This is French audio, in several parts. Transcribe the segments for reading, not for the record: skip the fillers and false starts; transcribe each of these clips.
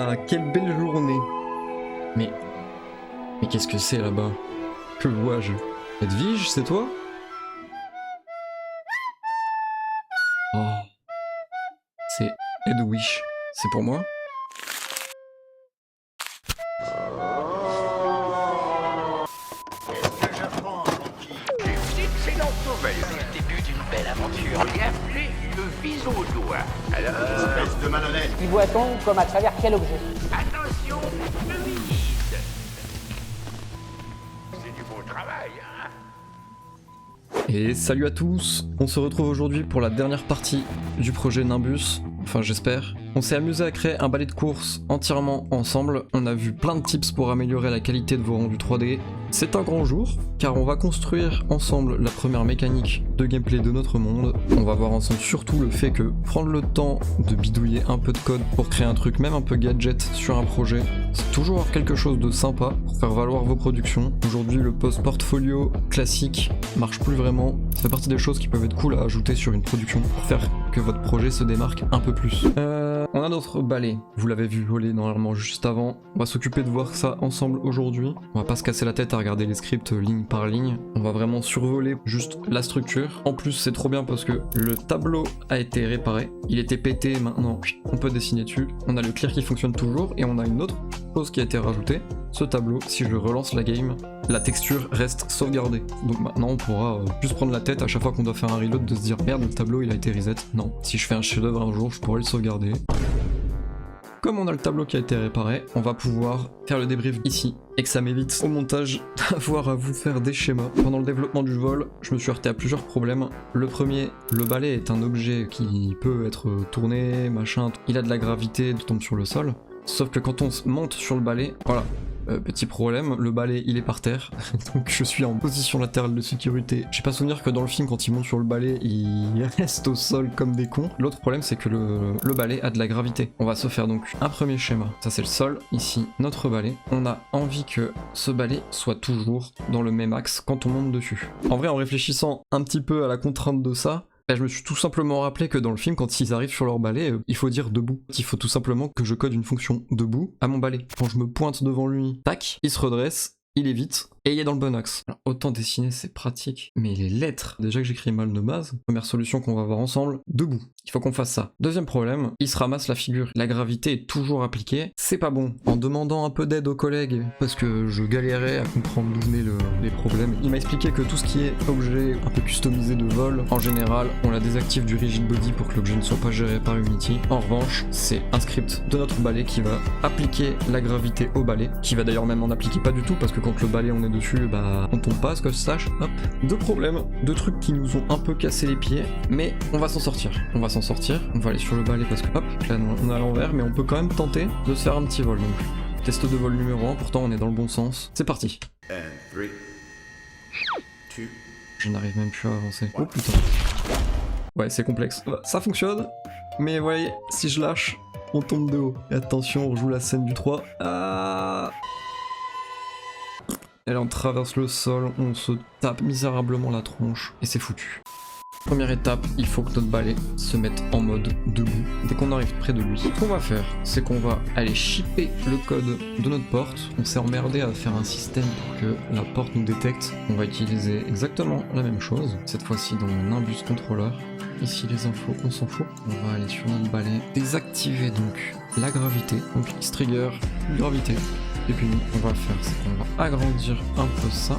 Ah, quelle belle journée. Mais qu'est-ce que c'est là-bas? Que vois-je? Edwige, c'est toi? Oh, c'est Edwige. C'est pour moi? Que je prends, Francky. J'ai une excellente nouvelle. C'est le début d'une belle aventure. Bienvenue, le vis au doigt. Alors, Espèce de malhonnête. Y voit-on comme à travers quel objet? attention, le vide. C'est du beau travail, hein? Et salut à tous. On se retrouve aujourd'hui pour la dernière partie du projet Nimbus. Enfin, j'espère. On s'est amusé à créer un balai de course entièrement ensemble. On a vu plein de tips pour améliorer la qualité de vos rendus 3D. C'est un grand jour, car on va construire ensemble la première mécanique de gameplay de notre monde. On va voir ensemble surtout le fait que prendre le temps de bidouiller un peu de code pour créer un truc, même un peu gadget sur un projet, c'est toujours quelque chose de sympa pour faire valoir vos productions. Aujourd'hui, le post-portfolio classique marche plus vraiment. Ça fait partie des choses qui peuvent être cool à ajouter sur une production pour faire que votre projet se démarque un peu plus. On a notre balai, vous l'avez vu voler normalement juste avant. On va s'occuper de voir ça ensemble aujourd'hui. On va pas se casser la tête à regarder les scripts ligne par ligne. On va vraiment survoler juste la structure. En plus, c'est trop bien parce que le tableau a été réparé. Il était pété, maintenant on peut dessiner dessus. On a le clear qui fonctionne toujours et on a une autre chose qui a été rajoutée. Ce tableau, si je relance la game, la texture reste sauvegardée. Donc maintenant on pourra plus prendre la tête à chaque fois qu'on doit faire un reload de se dire merde, le tableau il a été reset. Non, si je fais un chef-d'œuvre un jour, je pourrais le sauvegarder. Comme on a le tableau qui a été réparé, on va pouvoir faire le débrief ici et que ça m'évite au montage d'avoir à vous faire des schémas. Pendant le développement du vol, je me suis heurté à plusieurs problèmes. Le premier, le balai est un objet qui peut être tourné, machin, il a de la gravité, il tombe sur le sol. Sauf que quand on monte sur le balai, voilà. Petit problème, le balai il est par terre, donc je suis en position latérale de sécurité. J'ai pas souvenir que dans le film quand ils montent sur le balai, ils restent au sol comme des cons. L'autre problème c'est que le balai a de la gravité. On va se faire donc un premier schéma. Ça c'est le sol, ici notre balai. On a envie que ce balai soit toujours dans le même axe quand on monte dessus. En vrai, en réfléchissant un petit peu à la contrainte de ça, je me suis tout simplement rappelé que dans le film, quand ils arrivent sur leur balai, il faut dire debout. Il faut tout simplement que je code une fonction debout à mon balai. Quand je me pointe devant lui, tac, il se redresse, il évite, et il est dans le bon axe. Alors, autant dessiner, c'est pratique, mais les lettres, déjà que j'écris mal de base, première solution qu'on va voir ensemble, debout. Il faut qu'on fasse ça. Deuxième problème, il se ramasse la figure. La gravité est toujours appliquée, c'est pas bon. En demandant un peu d'aide aux collègues, parce que je galérais à comprendre d'où venaient les problèmes, il m'a expliqué que tout ce qui est objet un peu customisé de vol, en général, on la désactive du rigid body pour que l'objet ne soit pas géré par Unity. En revanche, c'est un script de notre balai qui va appliquer la gravité au balai, qui va d'ailleurs même en appliquer pas du tout, parce que quand le balai on est dessus, bah on tombe pas, ce que je sache. Hop. Deux problèmes, deux trucs qui nous ont un peu cassé les pieds, mais on va s'en sortir. On va s'en sortir, on va aller sur le balai parce que hop, là on est à l'envers, mais on peut quand même tenter de se faire un petit vol. Donc test de vol numéro 1, pourtant on est dans le bon sens. C'est parti. And 3, 2. Je n'arrive même plus à avancer. Oh putain. Ouais, c'est complexe. Ça fonctionne, mais vous voyez, si je lâche, on tombe de haut. Et attention, on rejoue la scène du 3. Ah. Et là on traverse le sol, on se tape misérablement la tronche, et c'est foutu. Première étape, il faut que notre balai se mette en mode debout dès qu'on arrive près de lui. Ce qu'on va faire, c'est qu'on va aller shipper le code de notre porte. On s'est emmerdé à faire un système pour que la porte nous détecte. On va utiliser exactement la même chose, cette fois-ci dans Nimbus Controller. Ici les infos, on s'en fout. On va aller sur notre balai, désactiver donc la gravité, donc X-Trigger, gravité. Et puis nous, on va faire, c'est qu'on va agrandir un peu ça.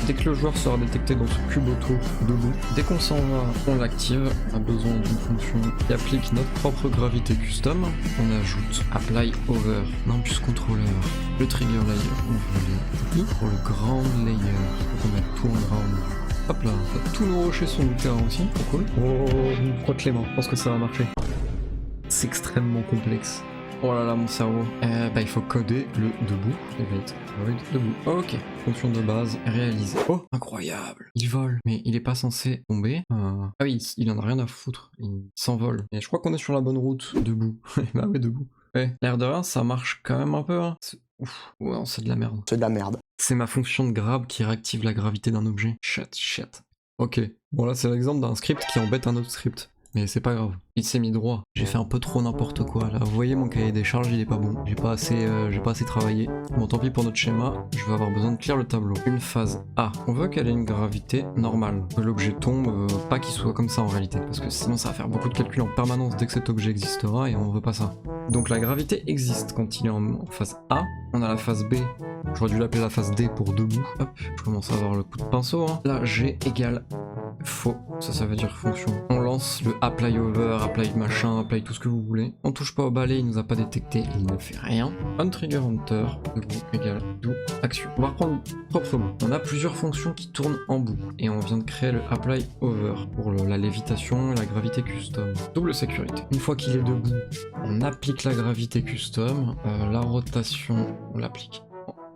Dès que le joueur sera détecté dans ce cube autour debout, dès qu'on s'en va, on l'active. On a besoin d'une fonction qui applique notre propre gravité custom. On ajoute Apply Over, Nimbus Controller, le Trigger Layer, on va aller pour le Ground Layer, on va mettre tout en ground. Hop là, tous nos rochers sont du terrain aussi, trop cool. Oh, je me frotte les mains, je pense que ça va marcher. C'est extrêmement complexe. Oh là là, mon cerveau. Il faut coder le debout. Debout. Ok. Fonction de base réalisée. Oh, incroyable. Il vole. Mais il est pas censé tomber. Ah oui, il en a rien à foutre. Il s'envole. Et je crois qu'on est sur la bonne route. Debout. Bah ouais, debout. Ouais. L'air de rien, ça marche quand même un peu. Hein. Ouf. Ouais, c'est de la merde. C'est de la merde. C'est ma fonction de grab qui réactive la gravité d'un objet. Shit. Ok. Bon là, c'est l'exemple d'un script qui embête un autre script. mais c'est pas grave. Il s'est mis droit. J'ai fait un peu trop n'importe quoi là. Vous voyez mon cahier des charges, il est pas bon. J'ai pas assez travaillé. Bon, tant pis pour notre schéma. Je vais avoir besoin de clear le tableau. Une phase A. On veut qu'elle ait une gravité normale. Que l'objet tombe, pas qu'il soit comme ça en réalité. Parce que sinon ça va faire beaucoup de calculs en permanence dès que cet objet existera et on veut pas ça. Donc la gravité existe quand il est en phase A. On a la phase B. J'aurais dû l'appeler la phase D pour debout. Hop, je commence à avoir le coup de pinceau. Hein. Là, G égale faux. Ça veut dire fonction. On lance le apply over, apply machin, apply tout ce que vous voulez. On touche pas au balai, il nous a pas détecté, il ne fait rien. On trigger enter, debout égale do action. On va reprendre proprement. On a plusieurs fonctions qui tournent en boucle. Et on vient de créer le apply over pour la lévitation et la gravité custom. Double sécurité. Une fois qu'il est debout, on applique la gravité custom. La rotation, on l'applique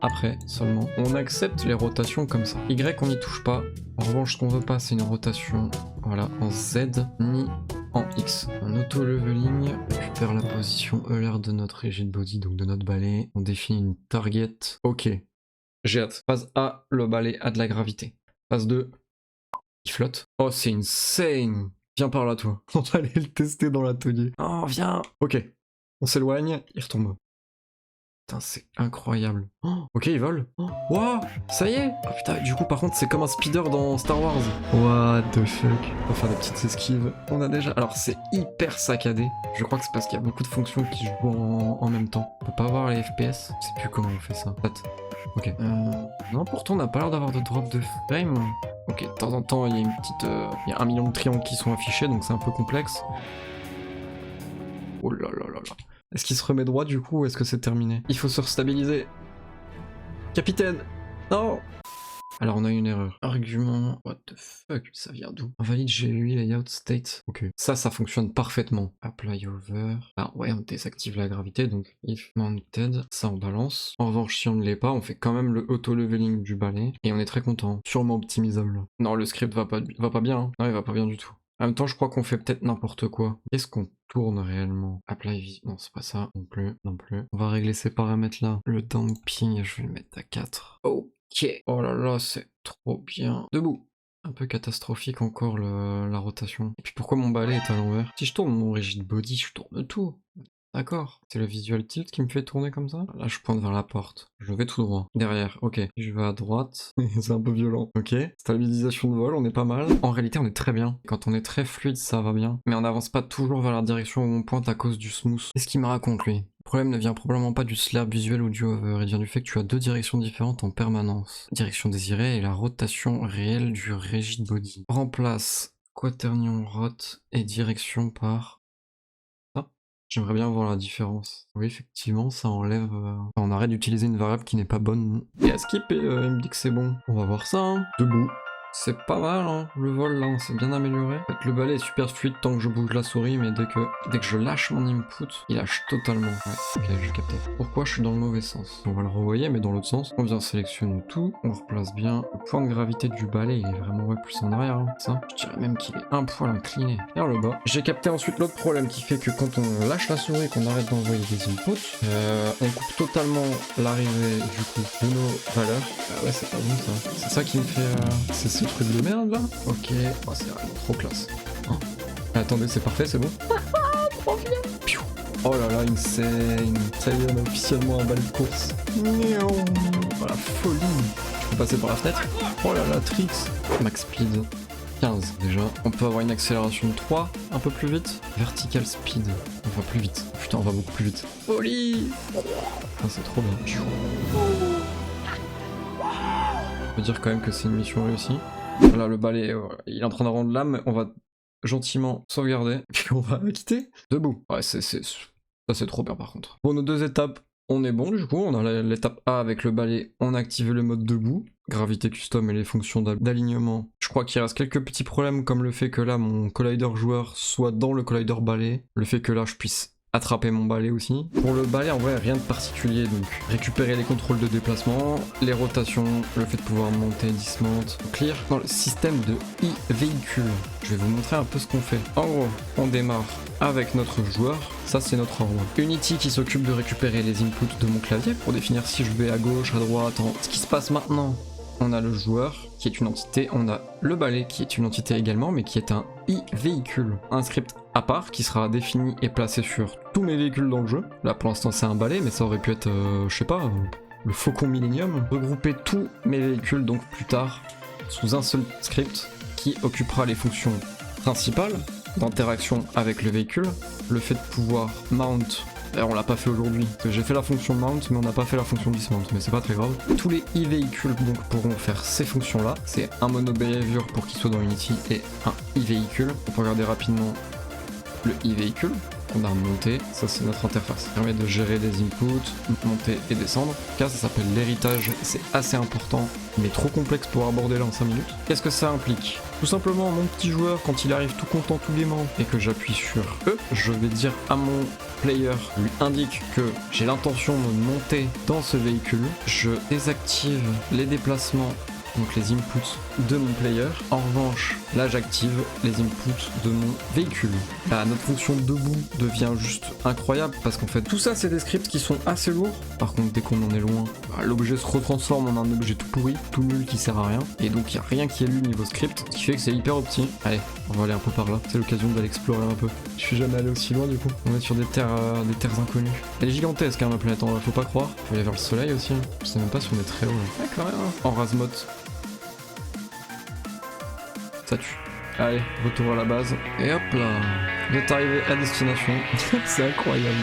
après seulement. On accepte les rotations comme ça. Y, on n'y touche pas. En revanche, ce qu'on veut pas, c'est une rotation, voilà, en Z ni en X. Un auto-leveling, on récupère la position ELR de notre rigid body, donc de notre balai. On définit une target. Ok. J'ai hâte. Phase A, le balai a de la gravité. Phase 2, il flotte. Oh, c'est insane. Viens par là, toi. On va aller le tester dans l'atelier. Oh, viens. Ok. On s'éloigne, il retombe. Putain, c'est incroyable. Oh, ok, il vole. Oh, wow, ça y est. Oh putain, du coup, par contre, c'est comme un speeder dans Star Wars. What the fuck. On va faire des petites esquives. On a déjà... Alors, c'est hyper saccadé. Je crois que c'est parce qu'il y a beaucoup de fonctions qui jouent en même temps. On peut pas voir les FPS. Je sais plus comment on fait ça. Ok. Non, pourtant, on n'a pas l'air d'avoir de drop de frame. Ok, de temps en temps, il y a une petite... il y a 1 million de triangles qui sont affichés, donc c'est un peu complexe. Oh là là là là. Est-ce qu'il se remet droit du coup ou est-ce que c'est terminé? Il faut se restabiliser. Capitaine! Non! Alors on a une erreur. Argument... What the fuck? Ça vient d'où? Invalide GUI layout state. Ok. Ça fonctionne parfaitement. Apply over. Ah ouais, on désactive la gravité, donc if mounted, ça on balance. En revanche, si on ne l'est pas, on fait quand même le auto-leveling du balai. Et on est très content. Sûrement optimisable. Non, le script va pas bien. Hein. Non, il va pas bien du tout. En même temps, je crois qu'on fait peut-être n'importe quoi. Qu'est-ce qu'on tourne réellement? Apply vis... Non, c'est pas ça. Non plus. On va régler ces paramètres-là. Le damping, je vais le mettre à 4. Ok. Oh là là, c'est trop bien. Debout. Un peu catastrophique encore la rotation. Et puis pourquoi mon balai est à l'envers? Si je tourne mon rigid body, je tourne tout. D'accord. C'est le visual tilt qui me fait tourner comme ça? Là, je pointe vers la porte. Je vais tout droit. Derrière, ok. Je vais à droite. C'est un peu violent. Ok. Stabilisation de vol, on est pas mal. En réalité, on est très bien. Quand on est très fluide, ça va bien. Mais on n'avance pas toujours vers la direction où on pointe à cause du smooth. Qu'est-ce qu'il me raconte, lui? Le problème ne vient probablement pas du slurp visuel ou du hover. Il vient du fait que tu as deux directions différentes en permanence. Direction désirée et la rotation réelle du rigid body. Remplace quaternion rot et direction par... J'aimerais bien voir la différence. Oui, effectivement, ça enlève... On arrête d'utiliser une variable qui n'est pas bonne. Et à skip, et il me dit que c'est bon. On va voir ça, hein. Debout. C'est pas mal, hein. Le vol, là, on s'est bien amélioré. En fait, le balai est super fluide tant que je bouge la souris, mais dès que je lâche mon input, il lâche totalement. Ouais, ok, j'ai capté. Pourquoi je suis dans le mauvais sens? On va le renvoyer, mais dans l'autre sens. On vient sélectionner tout. On replace bien. Le point de gravité du balai, il est vraiment plus en arrière, hein. Ça, je dirais même qu'il est un poil incliné vers le bas. J'ai capté ensuite l'autre problème qui fait que quand on lâche la souris et qu'on arrête d'envoyer des inputs, on coupe totalement l'arrivée du coup de nos valeurs. Ah ouais, c'est pas bon ça. C'est ça qui me fait... C'est ce truc de merde là? Ok, oh, c'est vraiment trop classe. Oh. Attendez, c'est parfait, c'est bon? Trop bien. Oh là là, insane. Ça y est, on a officiellement un balai de course. Oh la folie. Je peux passer par la fenêtre? Oh là là, tricks. Max speed 15 déjà. On peut avoir une accélération de 3, un peu plus vite. Vertical speed, on va plus vite. Putain, on va beaucoup plus vite. Folie. Ah, c'est trop bien. On peut dire quand même que c'est une mission réussie. Voilà, le balai, il est en train de rendre l'âme. On va gentiment sauvegarder. Puis on va quitter. Debout. Ouais, ça c'est trop bien par contre. Pour nos deux étapes, on est bon du coup. On a l'étape A avec le balai. On a activé le mode debout. Gravité custom et les fonctions d'alignement. Je crois qu'il reste quelques petits problèmes comme le fait que là, mon collider joueur soit dans le collider balai. Le fait que là, je puisse attraper mon balai aussi. Pour le balai, en vrai, rien de particulier. Donc, récupérer les contrôles de déplacement, les rotations, le fait de pouvoir monter, dismount, clear. Dans le système de e-véhicule, je vais vous montrer un peu ce qu'on fait. En gros, on démarre avec notre joueur. Ça, c'est notre roi. Unity qui s'occupe de récupérer les inputs de mon clavier pour définir si je vais à gauche, à droite. Ce qui se passe maintenant, on a le joueur qui est une entité, on a le balai qui est une entité également, mais qui est un e-véhicule. Un script à part qui sera défini et placé sur tous mes véhicules dans le jeu. Là pour l'instant c'est un balai, mais ça aurait pu être, je sais pas, le Faucon Millennium. Regrouper tous mes véhicules donc plus tard sous un seul script qui occupera les fonctions principales d'interaction avec le véhicule, le fait de pouvoir mount. D'ailleurs on l'a pas fait aujourd'hui, j'ai fait la fonction mount mais on n'a pas fait la fonction dismount, mais c'est pas très grave. Tous les e-véhicules donc pourront faire ces fonctions là, c'est un mono behavior pour qu'il soit dans Unity et un e-véhicule. On peut regarder rapidement le e-véhicule qu'on a monté, ça c'est notre interface. Ça permet de gérer les inputs, monter et descendre. En tout cas ça s'appelle l'héritage, c'est assez important mais trop complexe pour aborder là en 5 minutes. Qu'est-ce que ça implique? Tout simplement mon petit joueur quand il arrive tout content tout gaiement et que j'appuie sur E, je vais dire à mon player, lui indique que j'ai l'intention de monter dans ce véhicule, je désactive les déplacements, donc les inputs de mon player. En revanche, là j'active les inputs de mon véhicule. Là, notre fonction debout devient juste incroyable parce qu'en fait tout ça c'est des scripts qui sont assez lourds. Par contre dès qu'on en est loin, l'objet se retransforme en un objet tout pourri, tout nul qui sert à rien. Et donc il n'y a rien qui est lu niveau script, ce qui fait que c'est hyper opti. Allez, on va aller un peu par là. C'est l'occasion d'aller explorer un peu. Je suis jamais allé aussi loin du coup. On est sur des terres inconnues. Elle est gigantesque hein, ma planète, faut pas croire. Faut aller vers le soleil aussi. Je sais même pas si on est très haut. Là. Ouais, quand même. En Razmot. Ça tue. Allez, retour à la base. Et hop là, vous êtes arrivé à destination. C'est incroyable.